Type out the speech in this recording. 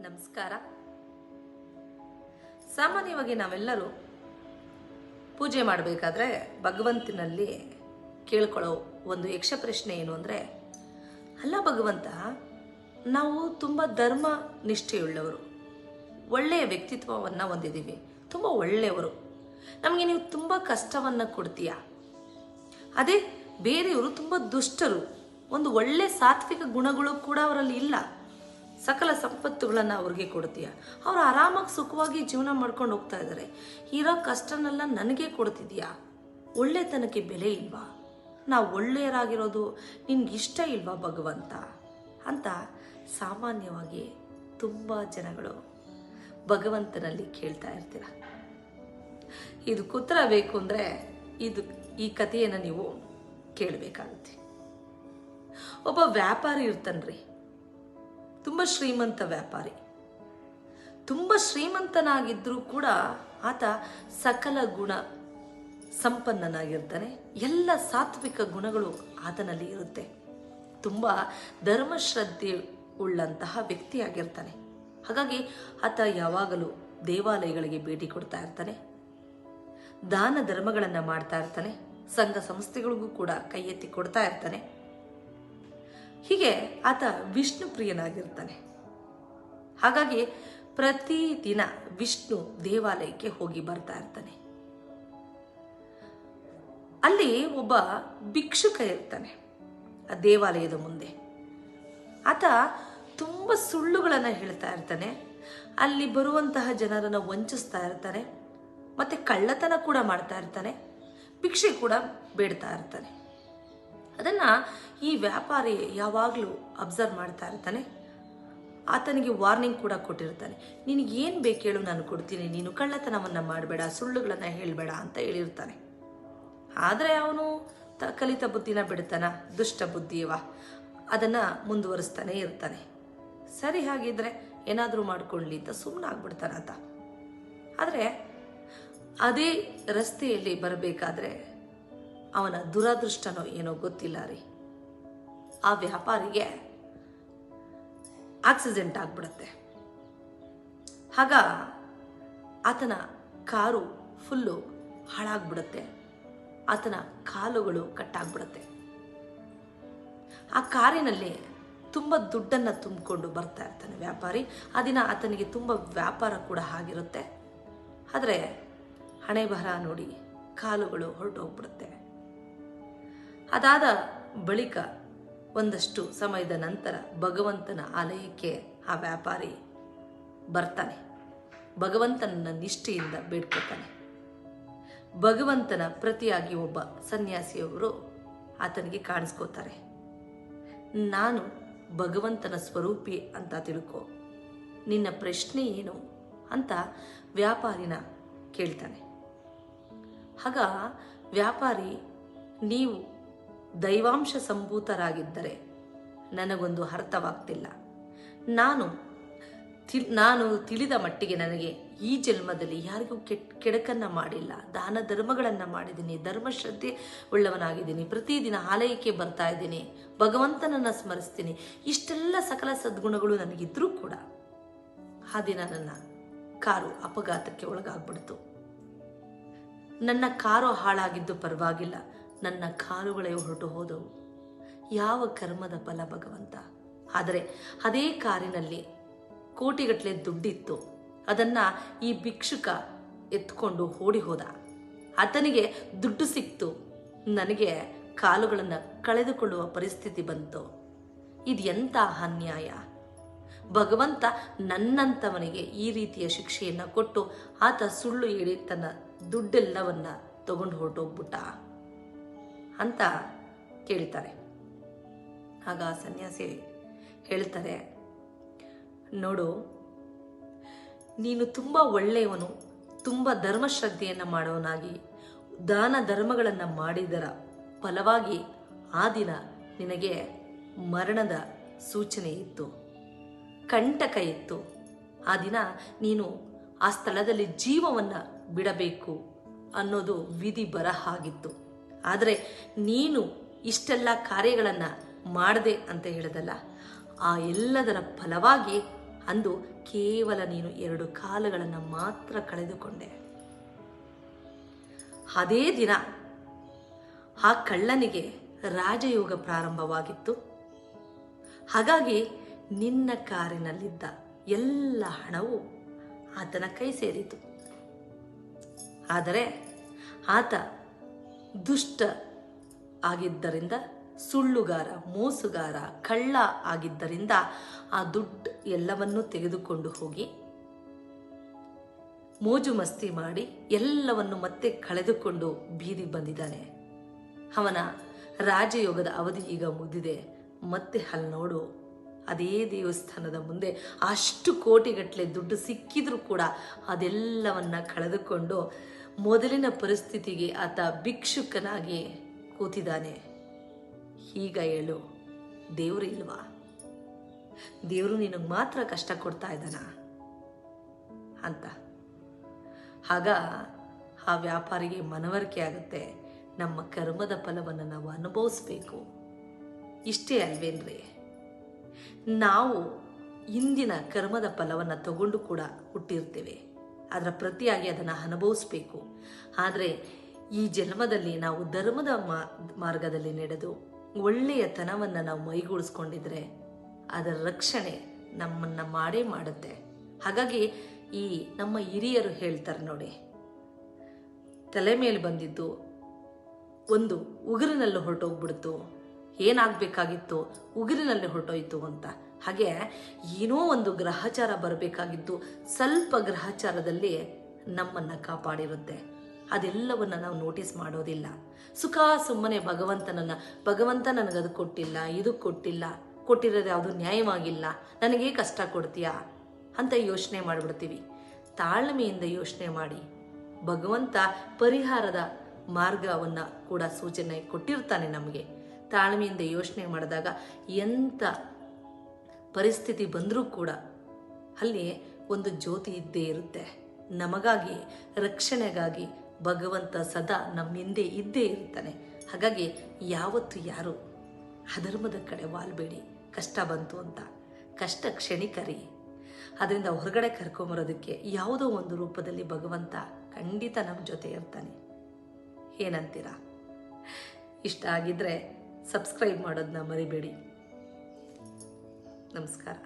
ನಮಸ್ಕಾರ. ಸಾಮಾನ್ಯವಾಗಿ ನಾವೆಲ್ಲರೂ ಪೂಜೆ ಮಾಡಬೇಕಾದ್ರೆ ಭಗವಂತನಲ್ಲಿ ಕೇಳ್ಕೊಳ್ಳೋ ಒಂದು ಯಕ್ಷ ಪ್ರಶ್ನೆ ಏನು ಅಂದರೆ, ಅಲ್ಲ ಭಗವಂತ, ನಾವು ತುಂಬ ಧರ್ಮ ನಿಷ್ಠೆಯುಳ್ಳವರು, ಒಳ್ಳೆಯ ವ್ಯಕ್ತಿತ್ವವನ್ನು ಹೊಂದಿದ್ದೀವಿ, ತುಂಬ ಒಳ್ಳೆಯವರು, ನಮಗೆ ನೀವು ತುಂಬ ಕಷ್ಟವನ್ನು ಕೊಡ್ತೀಯಾ? ಅದೇ ಬೇರೆಯವರು ತುಂಬ ದುಷ್ಟರು, ಒಂದು ಒಳ್ಳೆ ಸಾತ್ವಿಕ ಗುಣಗಳು ಕೂಡ ಅವರಲ್ಲಿ ಇಲ್ಲ, ಸಕಲ ಸಂಪತ್ತುಗಳನ್ನು ಅವ್ರಿಗೆ ಕೊಡ್ತೀಯ, ಅವರು ಆರಾಮಾಗಿ ಸುಖವಾಗಿ ಜೀವನ ಮಾಡ್ಕೊಂಡು ಹೋಗ್ತಾ ಇದ್ದಾರೆ, ಇರೋ ಕಷ್ಟನೆಲ್ಲ ನನಗೆ ಕೊಡ್ತಿದ್ಯಾ? ಒಳ್ಳೆತನಕ್ಕೆ ಬೆಲೆ ಇಲ್ವಾ? ನಾವು ಒಳ್ಳೆಯರಾಗಿರೋದು ನಿನ್ಗಿಷ್ಟ ಇಲ್ವಾ ಭಗವಂತ ಅಂತ ಸಾಮಾನ್ಯವಾಗಿ ತುಂಬ ಜನಗಳು ಭಗವಂತನಲ್ಲಿ ಕೇಳ್ತಾ ಇರ್ತೀರ. ಇದಕ್ಕೆ ಉತ್ತರ ಬೇಕು ಅಂದರೆ ಈ ಕಥೆಯನ್ನು ನೀವು ಕೇಳಬೇಕಾಗುತ್ತೆ. ಒಬ್ಬ ವ್ಯಾಪಾರಿ ಇರ್ತಾನ್ರಿ, ತುಂಬ ಶ್ರೀಮಂತ ವ್ಯಾಪಾರಿ. ತುಂಬ ಶ್ರೀಮಂತನಾಗಿದ್ದರೂ ಕೂಡ ಆತ ಸಕಲ ಗುಣ ಸಂಪನ್ನನಾಗಿರ್ತಾನೆ. ಎಲ್ಲ ಸಾತ್ವಿಕ ಗುಣಗಳು ಆತನಲ್ಲಿ ಇರುತ್ತೆ. ತುಂಬ ಧರ್ಮಶ್ರದ್ಧೆ ಉಳ್ಳಂತಹ ವ್ಯಕ್ತಿಯಾಗಿರ್ತಾನೆ. ಹಾಗಾಗಿ ಆತ ಯಾವಾಗಲೂ ದೇವಾಲಯಗಳಿಗೆ ಭೇಟಿ ಕೊಡ್ತಾ ಇರ್ತಾನೆ, ದಾನ ಧರ್ಮಗಳನ್ನು ಮಾಡ್ತಾ ಇರ್ತಾನೆ, ಸಂಘ ಸಂಸ್ಥೆಗಳಿಗೂ ಕೂಡ ಕೈ ಎತ್ತಿ ಕೊಡ್ತಾ ಇರ್ತಾನೆ. ಹೀಗೆ ಆತ ವಿಷ್ಣು ಪ್ರಿಯನಾಗಿರ್ತಾನೆ. ಹಾಗಾಗಿ ಪ್ರತಿದಿನ ವಿಷ್ಣು ದೇವಾಲಯಕ್ಕೆ ಹೋಗಿ ಬರ್ತಾ ಇರ್ತಾನೆ. ಅಲ್ಲಿ ಒಬ್ಬ ಭಿಕ್ಷುಕ ಇರ್ತಾನೆ ಆ ದೇವಾಲಯದ ಮುಂದೆ. ಆತ ತುಂಬ ಸುಳ್ಳುಗಳನ್ನು ಹೇಳ್ತಾ ಇರ್ತಾನೆ, ಅಲ್ಲಿ ಬರುವಂತಹ ಜನರನ್ನು ವಂಚಿಸ್ತಾ ಇರ್ತಾನೆ, ಮತ್ತೆ ಕಳ್ಳತನ ಕೂಡ ಮಾಡ್ತಾ ಇರ್ತಾನೆ, ಭಿಕ್ಷೆ ಕೂಡ ಬೇಡ್ತಾ ಇರ್ತಾನೆ. ಅದನ್ನು ಈ ವ್ಯಾಪಾರಿ ಯಾವಾಗಲೂ ಅಬ್ಸರ್ವ್ ಮಾಡ್ತಾ ಇರ್ತಾನೆ. ಆತನಿಗೆ ವಾರ್ನಿಂಗ್ ಕೂಡ ಕೊಟ್ಟಿರ್ತಾನೆ, ನಿನಗೇನು ಬೇಕು ಹೇಳು, ನಾನು ಕೊಡ್ತೀನಿ, ನೀನು ಕಳ್ಳತನವನ್ನು ಮಾಡಬೇಡ, ಸುಳ್ಳುಗಳನ್ನು ಹೇಳಬೇಡ ಅಂತ ಹೇಳಿರ್ತಾನೆ. ಆದರೆ ಅವನು ಕಲಿತ ಬುದ್ಧಿನ ಬಿಡ್ತಾನ, ದುಷ್ಟ ಬುದ್ಧಿಯವ, ಅದನ್ನು ಮುಂದುವರಿಸ್ತಾನೆ ಇರ್ತಾನೆ. ಸರಿ, ಹಾಗಿದ್ರೆ ಏನಾದರೂ ಮಾಡ್ಕೊಳ್ಳಿ ಅಂತ ಸುಮ್ಮನಾಗ್ಬಿಡ್ತಾನೆ ಆತ. ಆದರೆ ಅದೇ ರಸ್ತೆಯಲ್ಲಿ ಬರಬೇಕಾದ್ರೆ ಅವನ ದುರದೃಷ್ಟನೋ ಏನೋ ಗೊತ್ತಿಲ್ಲ ರೀ, ಆ ವ್ಯಾಪಾರಿಗೆ ಆಕ್ಸಿಡೆಂಟ್ ಆಗ್ಬಿಡುತ್ತೆ. ಆಗ ಆತನ ಕಾರು ಫುಲ್ಲು ಹಾಳಾಗ್ಬಿಡುತ್ತೆ, ಆತನ ಕಾಲುಗಳು ಕಟ್ಟಾಗ್ಬಿಡುತ್ತೆ. ಆ ಕಾರಿನಲ್ಲಿ ತುಂಬ ದುಡ್ಡನ್ನು ತುಂಬಿಕೊಂಡು ಬರ್ತಾ ಇರ್ತಾನೆ ವ್ಯಾಪಾರಿ. ಆ ದಿನ ಆತನಿಗೆ ತುಂಬ ವ್ಯಾಪಾರ ಕೂಡ ಆಗಿರುತ್ತೆ. ಆದರೆ ಹಣೆ ಬರಹ ನೋಡಿ ಕಾಲುಗಳು ಹೊರಟೋಗ್ಬಿಡುತ್ತೆ. ಅದಾದ ಬಳಿಕ ಒಂದಷ್ಟು ಸಮಯದ ನಂತರ ಭಗವಂತನ ಆಲಯಕ್ಕೆ ಆ ವ್ಯಾಪಾರಿ ಬರ್ತಾನೆ. ಭಗವಂತನ ನಿಷ್ಠೆಯಿಂದ ಬೇಡ್ಕೊತಾನೆ. ಭಗವಂತನ ಪ್ರತಿಯಾಗಿ ಒಬ್ಬ ಸನ್ಯಾಸಿಯವರು ಆತನಿಗೆ ಕಾಣಿಸ್ಕೋತಾರೆ. ನಾನು ಭಗವಂತನ ಸ್ವರೂಪಿ ಅಂತ ತಿಳ್ಕೊ, ನಿನ್ನ ಪ್ರಶ್ನೆ ಏನು ಅಂತ ವ್ಯಾಪಾರಿನ ಕೇಳ್ತಾನೆ. ಆಗ ವ್ಯಾಪಾರಿ, ನೀವು ದೈವಾಂಶ ಸಂಭೂತರಾಗಿದ್ದರೆ ನನಗೊಂದು ಅರ್ಥವಾಗ್ತಿಲ್ಲ. ನಾನು ತಿಳಿದ ಮಟ್ಟಿಗೆ ನನಗೆ ಈ ಜನ್ಮದಲ್ಲಿ ಯಾರಿಗೂ ಕೆಡಕನ್ನು ಮಾಡಿಲ್ಲ, ದಾನ ಧರ್ಮಗಳನ್ನು ಮಾಡಿದ್ದೀನಿ, ಧರ್ಮಶ್ರದ್ಧೆ ಉಳ್ಳವನಾಗಿದ್ದೀನಿ, ಪ್ರತಿದಿನ ಆಲಯಕ್ಕೆ ಬರ್ತಾ ಇದ್ದೀನಿ, ಭಗವಂತನನ್ನು ಸ್ಮರಿಸ್ತೀನಿ, ಇಷ್ಟೆಲ್ಲ ಸಕಲ ಸದ್ಗುಣಗಳು ನನಗಿದ್ರೂ ಕೂಡ ಆ ದಿನ ನನ್ನ ಕಾರು ಅಪಘಾತಕ್ಕೆ ಒಳಗಾಗ್ಬಿಡ್ತು. ನನ್ನ ಕಾರು ಹಾಳಾಗಿದ್ದು ಪರವಾಗಿಲ್ಲ, ನನ್ನ ಕಾಲುಗಳೇ ಹೊರಟು ಹೋದವು. ಯಾವ ಕರ್ಮದ ಫಲ ಭಗವಂತ? ಆದರೆ ಅದೇ ಕಾರಿನಲ್ಲಿ ಕೋಟಿಗಟ್ಟಲೆ ದುಡ್ಡಿತ್ತು, ಅದನ್ನು ಈ ಭಿಕ್ಷುಕ ಎತ್ಕೊಂಡು ಓಡಿ ಹೋದ. ಆತನಿಗೆ ದುಡ್ಡು ಸಿಕ್ತು, ನನಗೆ ಕಾಲುಗಳನ್ನು ಕಳೆದುಕೊಳ್ಳುವ ಪರಿಸ್ಥಿತಿ ಬಂತು. ಇದು ಎಂಥ ಅನ್ಯಾಯ! ಭಗವಂತ ನನ್ನಂಥವನಿಗೆ ಈ ರೀತಿಯ ಶಿಕ್ಷೆಯನ್ನು ಕೊಟ್ಟು ಆತ ಸುಳ್ಳು ಹೇಳಿ ತನ್ನ ದುಡ್ಡೆಲ್ಲವನ್ನ ತಗೊಂಡು ಹೊರಟೋಗ್ಬಿಟ್ಟ ಅಂತ ಕೇಳ್ತಾರೆ. ಆಗ ಸನ್ಯಾಸಿ ಹೇಳ್ತಾರೆ, ನೋಡು, ನೀನು ತುಂಬ ಒಳ್ಳೆಯವನು, ತುಂಬ ಧರ್ಮಶ್ರದ್ಧೆಯನ್ನು ಮಾಡುವನಾಗಿ ದಾನ ಧರ್ಮಗಳನ್ನು ಮಾಡಿದರ ಫಲವಾಗಿ ಆ ದಿನ ನಿನಗೆ ಮರಣದ ಸೂಚನೆ ಇತ್ತು, ಕಂಟಕ ಇತ್ತು. ಆ ದಿನ ನೀನು ಆ ಸ್ಥಳದಲ್ಲಿ ಜೀವವನ್ನು ಬಿಡಬೇಕು ಅನ್ನೋದು ವಿಧಿ ಬರಹ ಆಗಿತ್ತು. ಆದರೆ ನೀನು ಇಷ್ಟೆಲ್ಲ ಕಾರ್ಯಗಳನ್ನು ಮಾಡದೆ ಅಂತ ಹೇಳಿದಲ್ಲ, ಆ ಎಲ್ಲದರ ಫಲವಾಗಿ ಅಂದು ಕೇವಲ ನೀನು 2 ಕಾಲುಗಳನ್ನು ಮಾತ್ರ ಕಳೆದುಕೊಂಡೆ. ಅದೇ ದಿನ ಆ ಕಳ್ಳನಿಗೆ ರಾಜಯೋಗ ಪ್ರಾರಂಭವಾಗಿತ್ತು. ಹಾಗಾಗಿ ನಿನ್ನ ಕಾರಿನಲ್ಲಿದ್ದ ಎಲ್ಲ ಹಣವು ಆತನ ಕೈ ಸೇರಿತು. ಆದರೆ ಆತ ದುಷ್ಟ ಆಗಿದ್ದರಿಂದ, ಸುಳ್ಳುಗಾರ, ಮೋಸುಗಾರ, ಕಳ್ಳ ಆಗಿದ್ದರಿಂದ ಆ ದುಡ್ಡು ಎಲ್ಲವನ್ನೂ ತೆಗೆದುಕೊಂಡು ಹೋಗಿ ಮೋಜು ಮಸ್ತಿ ಮಾಡಿ ಎಲ್ಲವನ್ನು ಮತ್ತೆ ಕಳೆದುಕೊಂಡು ಬೀದಿ ಬಂದಿದ್ದಾನೆ. ಅವನ ರಾಜಯೋಗದ ಅವಧಿ ಈಗ ಮುಗಿದಿದೆ. ಮತ್ತೆ ಅಲ್ಲಿ ನೋಡು, ಅದೇ ದೇವಸ್ಥಾನದ ಮುಂದೆ ಅಷ್ಟು ಕೋಟಿಗಟ್ಟಲೆ ದುಡ್ಡು ಸಿಕ್ಕಿದ್ರೂ ಕೂಡ ಅದೆಲ್ಲವನ್ನ ಕಳೆದುಕೊಂಡು ಮೊದಲಿನ ಪರಿಸ್ಥಿತಿಗೆ ಆತ ಭಿಕ್ಷುಕನಾಗಿ ಕೂತಿದ್ದಾನೆ. ಈಗ ಹೇಳು, ದೇವರು ಇಲ್ವಾ? ದೇವರು ನಿನಗೆ ಮಾತ್ರ ಕಷ್ಟ ಕೊಡ್ತಾ ಇದ್ದಾನ ಅಂತ. ಆಗ ಆ ವ್ಯಾಪಾರಿಗೆ ಮನವರಿಕೆ ಆಗುತ್ತೆ, ನಮ್ಮ ಕರ್ಮದ ಫಲವನ್ನು ನಾವು ಅನುಭವಿಸ್ಬೇಕು. ಇಷ್ಟೇ ಅಲ್ವೇನ್ರಿ? ನಾವು ಇಂದಿನ ಕರ್ಮದ ಫಲವನ್ನು ತಗೊಂಡು ಕೂಡ ಹುಟ್ಟಿರ್ತೇವೆ, ಅದರ ಪ್ರತಿಯಾಗಿ ಅದನ್ನು ಅನುಭವಿಸ್ಬೇಕು. ಆದರೆ ಈ ಜನ್ಮದಲ್ಲಿ ನಾವು ಧರ್ಮದ ಮಾರ್ಗದಲ್ಲಿ ನಡೆದು ಒಳ್ಳೆಯತನವನ್ನು ನಾವು ಮೈಗೂಡಿಸ್ಕೊಂಡಿದ್ರೆ ಅದರ ರಕ್ಷಣೆ ನಮ್ಮನ್ನು ಮಾಡೇ ಮಾಡುತ್ತೆ. ಹಾಗಾಗಿ ಈ ನಮ್ಮ ಹಿರಿಯರು ಹೇಳ್ತಾರೆ ನೋಡಿ, ತಲೆ ಮೇಲೆ ಬಂದಿದ್ದು ಒಂದು ಉಗುರಿನಲ್ಲಿ ಹೊರಟೋಗ್ಬಿಡ್ತು, ಏನಾಗಬೇಕಾಗಿತ್ತು ಉಗುರಿನಲ್ಲಿ ಹೊರಟೋಯ್ತು ಅಂತ. ಹಾಗೆ ಏನೋ ಒಂದು ಗ್ರಹಚಾರ ಬರಬೇಕಾಗಿದ್ದು ಸ್ವಲ್ಪ ಗ್ರಹಚಾರದಲ್ಲಿ ನಮ್ಮನ್ನು ಕಾಪಾಡಿರುತ್ತೆ. ಅದೆಲ್ಲವನ್ನು ನಾವು ನೋಟಿಸ್ ಮಾಡೋದಿಲ್ಲ. ಸುಖ ಸುಮ್ಮನೆ ಭಗವಂತ ನನಗದು ಕೊಟ್ಟಿಲ್ಲ, ಇದು ಕೊಟ್ಟಿಲ್ಲ, ಕೊಟ್ಟಿರೋದು ಯಾವುದು ನ್ಯಾಯವಾಗಿಲ್ಲ, ನನಗೇ ಕಷ್ಟ ಕೊಡ್ತೀಯಾ ಅಂತ ಯೋಚನೆ ಮಾಡಿಬಿಡ್ತೀವಿ. ತಾಳ್ಮೆಯಿಂದ ಯೋಚನೆ ಮಾಡಿ, ಭಗವಂತ ಪರಿಹಾರದ ಮಾರ್ಗವನ್ನು ಕೂಡ ಸೂಚನೆ ಕೊಟ್ಟಿರ್ತಾನೆ ನಮಗೆ. ತಾಳ್ಮೆಯಿಂದ ಯೋಚನೆ ಮಾಡಿದಾಗ ಎಂಥ ಪರಿಸ್ಥಿತಿ ಬಂದರೂ ಕೂಡ ಅಲ್ಲಿ ಒಂದು ಜ್ಯೋತಿ ಇದ್ದೇ ಇರುತ್ತೆ. ನಮಗಾಗಿ, ರಕ್ಷಣೆಗಾಗಿ ಭಗವಂತ ಸದಾ ನಮ್ಮ ಹಿಂದೆ ಇದ್ದೇ ಇರ್ತಾನೆ. ಹಾಗಾಗಿ ಯಾವತ್ತು ಯಾರು ಅಧರ್ಮದ ಕಡೆ ವಾಲ್ಬೇಡಿ. ಕಷ್ಟ ಬಂತು ಅಂತ, ಕಷ್ಟ ಕ್ಷಣಿಕರಿ, ಅದರಿಂದ ಹೊರಗಡೆ ಕರ್ಕೊಂಬರೋದಕ್ಕೆ ಯಾವುದೋ ಒಂದು ರೂಪದಲ್ಲಿ ಭಗವಂತ ಖಂಡಿತ ನಮ್ಮ ಜೊತೆ ಇರ್ತಾನೆ. ಏನಂತೀರಾ? ಇಷ್ಟ ಆಗಿದ್ರೆ ಸಬ್ಸ್ಕ್ರೈಬ್ ಮಾಡೋದನ್ನ ಮರಿಬೇಡಿ. ನಮಸ್ಕಾರ.